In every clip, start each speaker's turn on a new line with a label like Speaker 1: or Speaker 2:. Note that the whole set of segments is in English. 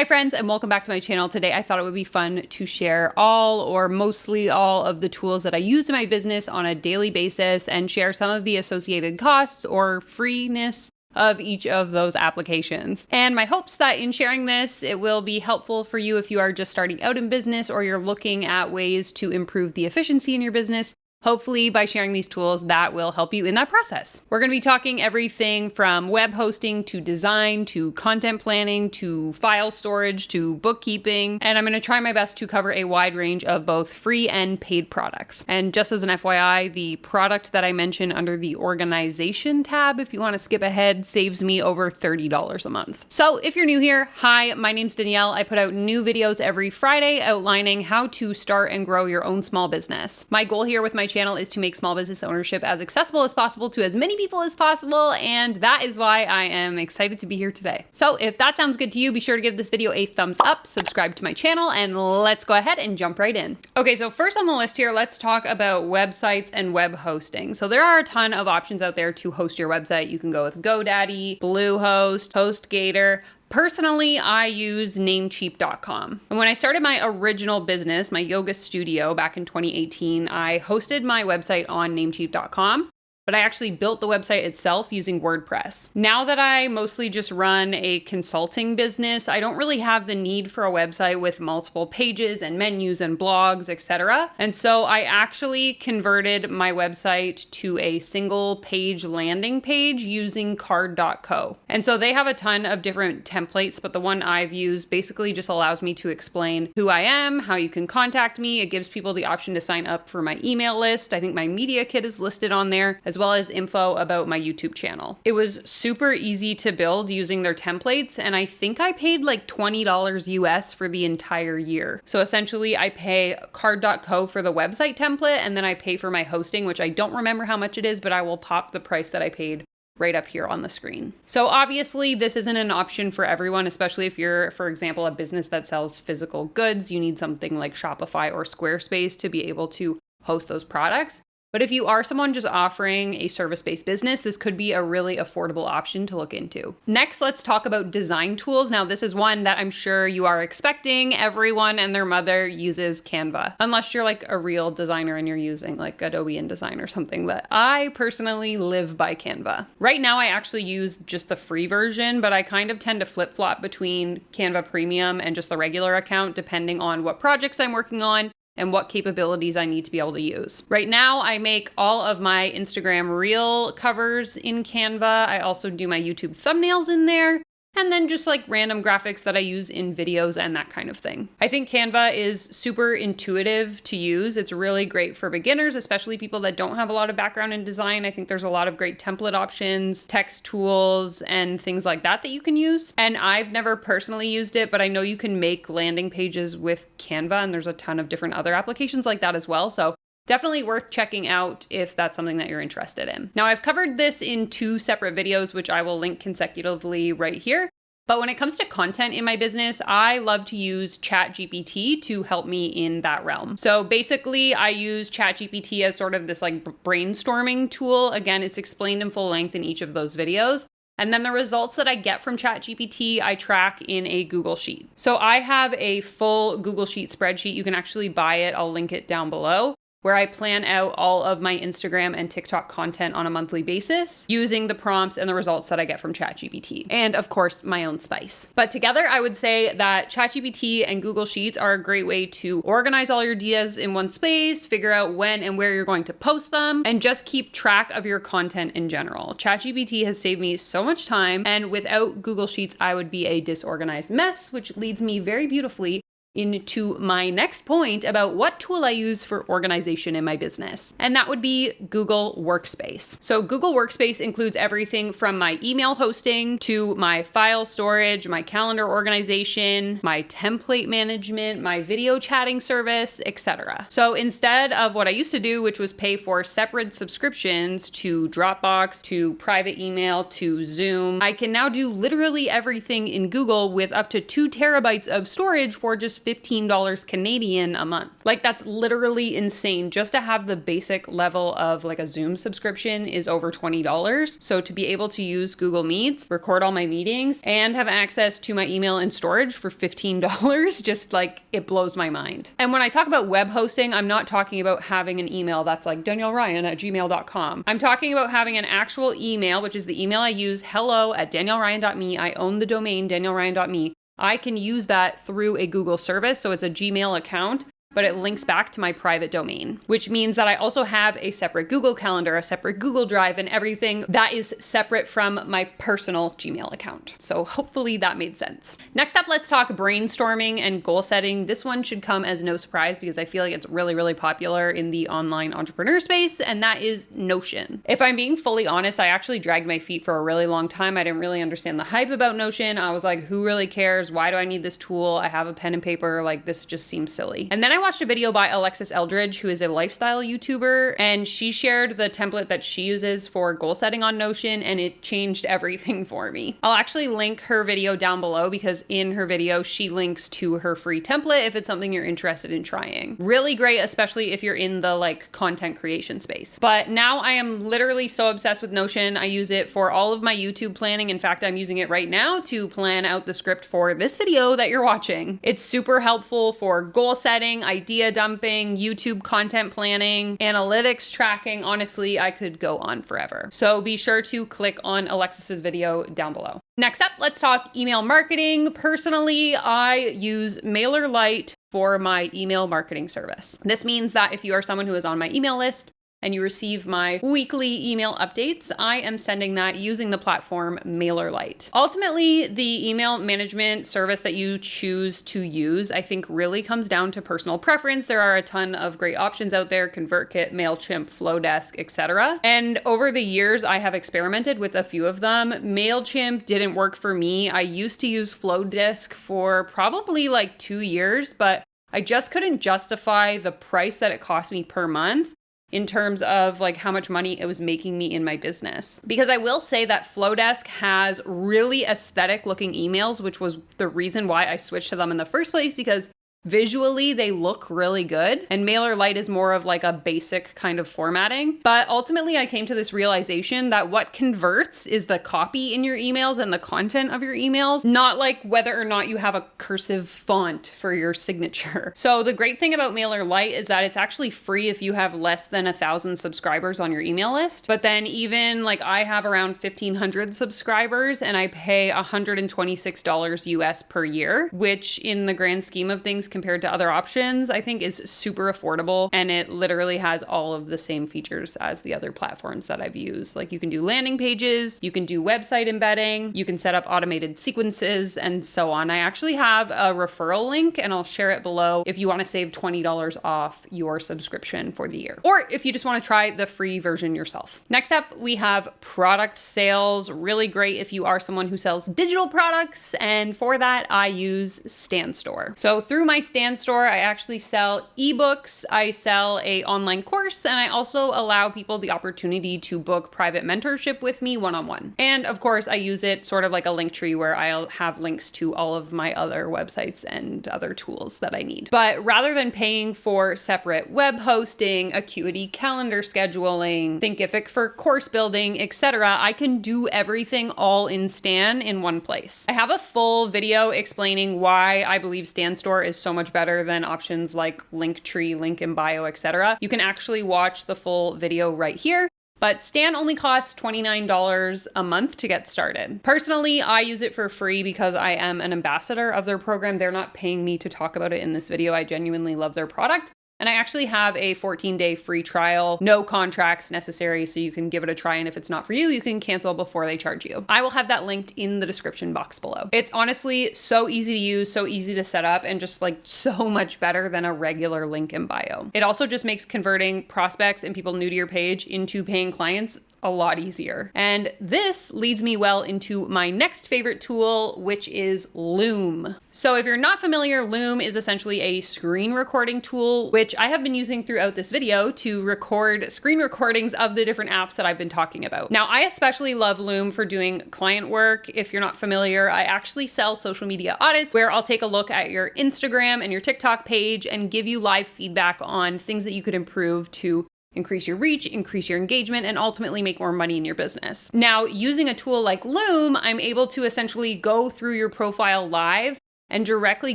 Speaker 1: Hi friends, and welcome back to my channel. Today I thought it would be fun to share all or mostly all of the tools that I use in my business on a daily basis and share some of the associated costs or freeness of each of those applications. And my hopes that in sharing this, it will be helpful for you if you are just starting out in business or you're looking at ways to improve the efficiency in your business. Hopefully by sharing these tools, that will help you in that process. We're going to be talking everything from web hosting to design to content planning to file storage to bookkeeping. And I'm going to try my best to cover a wide range of both free and paid products. And just as an FYI, the product that I mention under the organization tab, if you want to skip ahead, saves me over $30 a month. So if you're new here, hi, my name's Danielle. I put out new videos every Friday outlining how to start and grow your own small business. My goal here with my channel is to make small business ownership as accessible as possible to as many people as possible, and that is why I am excited to be here today. So if that sounds good to you, be sure to give this video a thumbs up, subscribe to my channel, and let's go ahead and jump right in. Okay, so first on the list here, let's talk about websites and web hosting. So there are a ton of options out there to host your website. You can go with GoDaddy, Bluehost, HostGator. Personally, I use Namecheap.com. And when I started my original business, my yoga studio back in 2018, I hosted my website on Namecheap.com. But I actually built the website itself using WordPress. Now that I mostly just run a consulting business, I don't really have the need for a website with multiple pages and menus and blogs, etc. And so I actually converted my website to a single page landing page using card.co. And so they have a ton of different templates, but the one I've used basically just allows me to explain who I am, how you can contact me. It gives people the option to sign up for my email list. I think my media kit is listed on there, as well as info about my YouTube channel. It was super easy to build using their templates, and I think I paid like $20 US for the entire year. So essentially I pay card.co for the website template, and then I pay for my hosting, which I don't remember how much it is, but I will pop the price that I paid right up here on the screen. So obviously this isn't an option for everyone, especially if you're, for example, a business that sells physical goods. You need something like Shopify or Squarespace to be able to host those products. But if you are someone just offering a service-based business, this could be a really affordable option to look into. Next, let's talk about design tools. Now, this is one that I'm sure you are expecting. Everyone and their mother uses Canva, unless you're like a real designer and you're using like Adobe InDesign or something. But I personally live by Canva. Right now, I actually use just the free version, but I kind of tend to flip-flop between Canva Premium and just the regular account, depending on what projects I'm working on and what capabilities I need to be able to use. Right now, I make all of my Instagram reel covers in Canva. I also do my YouTube thumbnails in there, and then just like random graphics that I use in videos and that kind of thing. I think Canva is super intuitive to use. It's really great for beginners, especially people that don't have a lot of background in design. I think there's a lot of great template options, text tools, and things like that that you can use. And I've never personally used it, but I know you can make landing pages with Canva, and there's a ton of different other applications like that as well. So definitely worth checking out if that's something that you're interested in. Now, I've covered this in 2 separate videos, which I will link consecutively right here. But when it comes to content in my business, I love to use ChatGPT to help me in that realm. So basically, I use ChatGPT as sort of this like brainstorming tool. Again, it's explained in full length in each of those videos. And then the results that I get from ChatGPT, I track in a Google Sheet. So I have a full Google Sheet spreadsheet. You can actually buy it. I'll link it down below, where I plan out all of my Instagram and TikTok content on a monthly basis using the prompts and the results that I get from ChatGPT. And of course, my own spice. But together, I would say that ChatGPT and Google Sheets are a great way to organize all your ideas in one space, figure out when and where you're going to post them, and just keep track of your content in general. ChatGPT has saved me so much time, and without Google Sheets, I would be a disorganized mess, which leads me very beautifully into my next point about what tool I use for organization in my business. And that would be Google Workspace. So Google Workspace includes everything from my email hosting to my file storage, my calendar organization, my template management, my video chatting service, etc. So instead of what I used to do, which was pay for separate subscriptions to Dropbox, to private email, to Zoom, I can now do literally everything in Google with up to 2 terabytes of storage for just just $15 Canadian a month. Like, that's literally insane. Just to have the basic level of like a Zoom subscription is over $20. So to be able to use Google Meets, record all my meetings, and have access to my email and storage for $15, just like, it blows my mind. And when I talk about web hosting, I'm not talking about having an email that's like danielleryan@gmail.com. I'm talking about having an actual email, which is the email I use, hello@danielleryan.me. I own the domain danielleryan.me. I can use that through a Google service, so it's a Gmail account, but it links back to my private domain, which means that I also have a separate Google Calendar, a separate Google Drive, and everything that is separate from my personal Gmail account. So hopefully that made sense. Next up, let's talk brainstorming and goal setting. This one should come as no surprise because I feel like it's really, really popular in the online entrepreneur space, and that is Notion. If I'm being fully honest, I actually dragged my feet for a really long time. I didn't really understand the hype about Notion. I was like, who really cares? Why do I need this tool? I have a pen and paper. Like, this just seems silly. And then I watched a video by Alexis Eldridge, who is a lifestyle YouTuber, and she shared the template that she uses for goal setting on Notion, and it changed everything for me. I'll actually link her video down below because in her video, she links to her free template if it's something you're interested in trying. Really great, especially if you're in the like content creation space. But now I am literally so obsessed with Notion. I use it for all of my YouTube planning. In fact, I'm using it right now to plan out the script for this video that you're watching. It's super helpful for goal setting, idea dumping, YouTube content planning, analytics tracking. Honestly, I could go on forever. So be sure to click on Alexis's video down below. Next up, let's talk email marketing. Personally, I use MailerLite for my email marketing service. This means that if you are someone who is on my email list and you receive my weekly email updates, I am sending that using the platform MailerLite. Ultimately, the email management service that you choose to use, I think really comes down to personal preference. There are a ton of great options out there: ConvertKit, MailChimp, Flowdesk, etc. And over the years, I have experimented with a few of them. MailChimp didn't work for me. I used to use Flowdesk for probably like 2 years, but I just couldn't justify the price that it cost me per month in terms of like how much money it was making me in my business. Because I will say that Flowdesk has really aesthetic looking emails, which was the reason why I switched to them in the first place, because visually they look really good, and MailerLite is more of like a basic kind of formatting. But ultimately I came to this realization that what converts is the copy in your emails and the content of your emails, not like whether or not you have a cursive font for your signature. So the great thing about MailerLite is that it's actually free if you have less than 1,000 subscribers on your email list. But then even like I have around 1,500 subscribers and I pay $126 US per year, which in the grand scheme of things compared to other options, I think is super affordable, and it literally has all of the same features as the other platforms that I've used. Like, you can do landing pages, you can do website embedding, you can set up automated sequences, and so on. I actually have a referral link, and I'll share it below if you want to save $20 off your subscription for the year, or if you just want to try the free version yourself. Next up, we have product sales. Really great if you are someone who sells digital products, and for that, I use StanStore. So through my StanStore, I actually sell ebooks, I sell an online course, and I also allow people the opportunity to book private mentorship with me one-on-one. And of course, I use it sort of like a link tree where I'll have links to all of my other websites and other tools that I need. But rather than paying for separate web hosting, Acuity calendar scheduling, Thinkific for course building, etc., I can do everything all in Stan in one place. I have a full video explaining why I believe StanStore is so much better than options like Linktree, link in bio, etc. You can actually watch the full video right here. But Stan only costs $29 a month to get started. Personally, I use it for free because I am an ambassador of their program. They're not paying me to talk about it in this video. I genuinely love their product. And I actually have a 14-day free trial, no contracts necessary, so you can give it a try, and if it's not for you, you can cancel before they charge you. I will have that linked in the description box below. It's honestly so easy to use, so easy to set up, and just like so much better than a regular link in bio. It also just makes converting prospects and people new to your page into paying clients a lot easier. And this leads me well into my next favorite tool, which is Loom. So if you're not familiar, Loom is essentially a screen recording tool, which I have been using throughout this video to record screen recordings of the different apps that I've been talking about. Now, I especially love Loom for doing client work. If you're not familiar, I actually sell social media audits where I'll take a look at your Instagram and your TikTok page and give you live feedback on things that you could improve to increase your reach, increase your engagement, and ultimately make more money in your business. Now, using a tool like Loom, I'm able to essentially go through your profile live and directly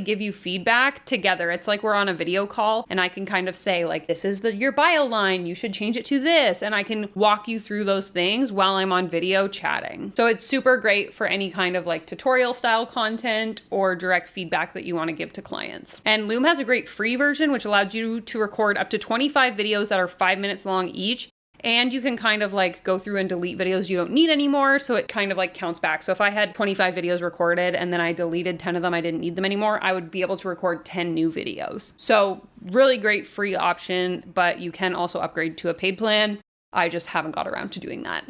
Speaker 1: give you feedback together. It's like we're on a video call and I can kind of say like, this is your bio line, you should change it to this. And I can walk you through those things while I'm on video chatting. So it's super great for any kind of like tutorial style content or direct feedback that you want to give to clients. And Loom has a great free version, which allows you to record up to 25 videos that are 5 minutes long each. And you can kind of like go through and delete videos you don't need anymore. So it kind of like counts back. So if I had 25 videos recorded and then I deleted 10 of them, I didn't need them anymore, I would be able to record 10 new videos. So really great free option, but you can also upgrade to a paid plan. I just haven't got around to doing that.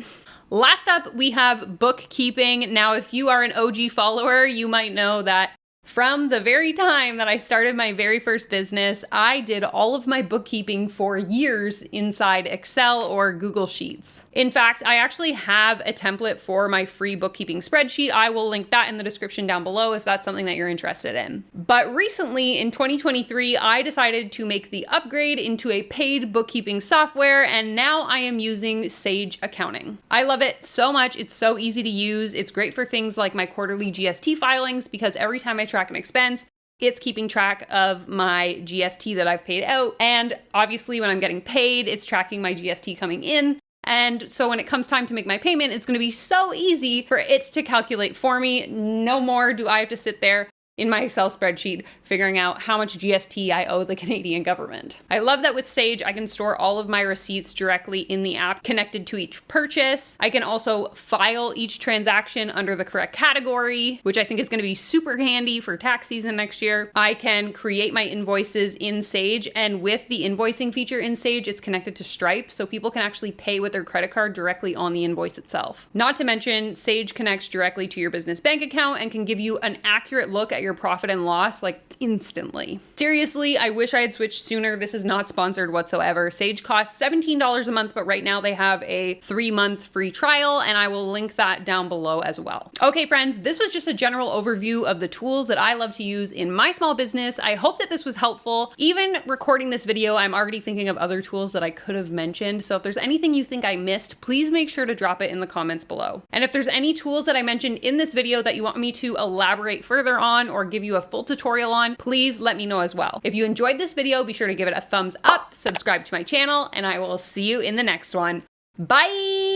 Speaker 1: Last up, we have bookkeeping. Now, if you are an OG follower, you might know that from the very time that I started my very first business, I did all of my bookkeeping for years inside Excel or Google Sheets. In fact, I actually have a template for my free bookkeeping spreadsheet. I will link that in the description down below if that's something that you're interested in. But recently in 2023, I decided to make the upgrade into a paid bookkeeping software, and now I am using Sage Accounting. I love it so much. It's so easy to use. It's great for things like my quarterly GST filings because every time I track an expense, it's keeping track of my GST that I've paid out. And obviously when I'm getting paid, it's tracking my GST coming in. And so when it comes time to make my payment, it's going to be so easy for it to calculate for me. No more do I have to sit there in my Excel spreadsheet figuring out how much GST I owe the Canadian government. I love that with Sage, I can store all of my receipts directly in the app connected to each purchase. I can also file each transaction under the correct category, which I think is going to be super handy for tax season next year. I can create my invoices in Sage, and with the invoicing feature in Sage, it's connected to Stripe, so people can actually pay with their credit card directly on the invoice itself. Not to mention, Sage connects directly to your business bank account and can give you an accurate look at your profit and loss like instantly. Seriously, I wish I had switched sooner. This is not sponsored whatsoever. Sage costs $17 a month, but right now they have a 3-month free trial, and I will link that down below as well. Okay, friends, this was just a general overview of the tools that I love to use in my small business. I hope that this was helpful. Even recording this video, I'm already thinking of other tools that I could have mentioned. So if there's anything you think I missed, please make sure to drop it in the comments below. And if there's any tools that I mentioned in this video that you want me to elaborate further on or give you a full tutorial on, please let me know as well. If you enjoyed this video, be sure to give it a thumbs up, subscribe to my channel, and I will see you in the next one. Bye!